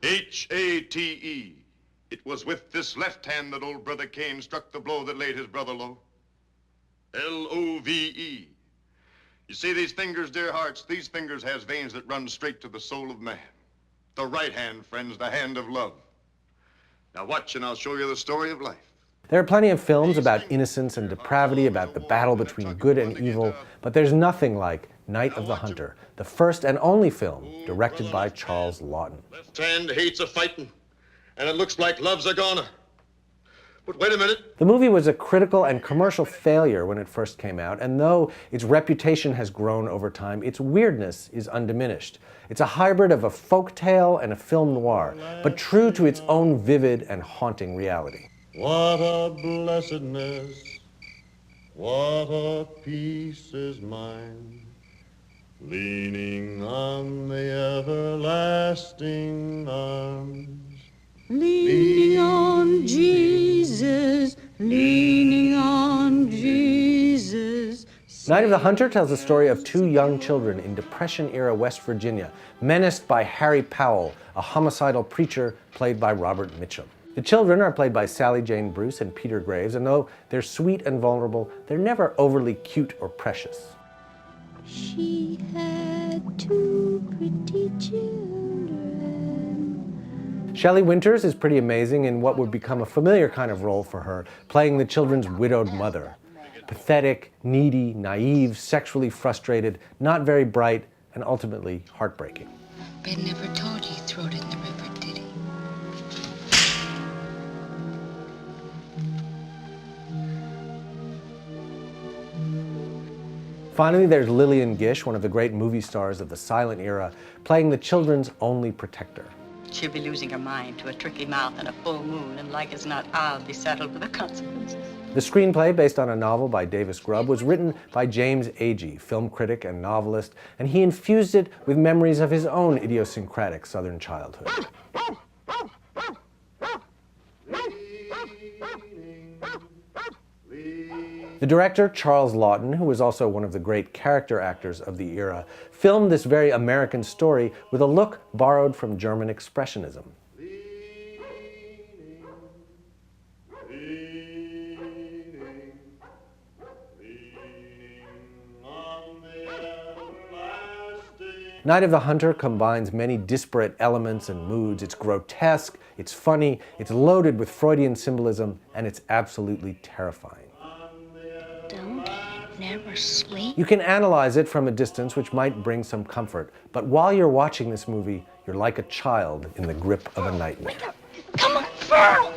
H-A-T-E. It was with this left hand that old Brother Cain struck the blow that laid his brother low. L-O-V-E. You see these fingers, dear hearts, these fingers has veins that run straight to the soul of man. The right hand, friends, the hand of love. Now watch and I'll show you the story of life. There are plenty of films about innocence and depravity, about the battle between good and evil, but there's nothing like Night of the Hunter, the first and only film directed by Charles Laughton. Left hand hates a fighting, and it looks like love's a goner. But wait a minute. The movie was a critical and commercial failure when it first came out, and though its reputation has grown over time, its weirdness is undiminished. It's a hybrid of a folk tale and a film noir, but true to its own vivid and haunting reality. What a blessedness, what a peace is mine, leaning on the everlasting arms. Leaning on Jesus, leaning on Jesus. Night of the Hunter tells the story of two young children in Depression-era West Virginia, menaced by Harry Powell, a homicidal preacher played by Robert Mitchum. The children are played by Sally Jane Bruce and Peter Graves, and though they're sweet and vulnerable, they're never overly cute or precious. She had two pretty children. Shelley Winters is pretty amazing in what would become a familiar kind of role for her, playing the children's widowed mother. Pathetic, needy, naive, sexually frustrated, not very bright, and ultimately heartbreaking. Ben never told you he threw it in the river, did he? Finally, there's Lillian Gish, one of the great movie stars of the silent era, playing the children's only protector. She'll be losing her mind to a tricky mouth and a full moon, and like as not, I'll be saddled with the consequences. The screenplay, based on a novel by Davis Grubb, was written by James Agee, film critic and novelist, and he infused it with memories of his own idiosyncratic Southern childhood. The director, Charles Laughton, who was also one of the great character actors of the era, filmed this very American story with a look borrowed from German Expressionism. Night of the Hunter combines many disparate elements and moods. It's grotesque, it's funny, it's loaded with Freudian symbolism, and it's absolutely terrifying. Don't he never sleep? You can analyze it from a distance, which might bring some comfort, but while you're watching this movie, you're like a child in the grip of a nightmare. Come on, Pearl!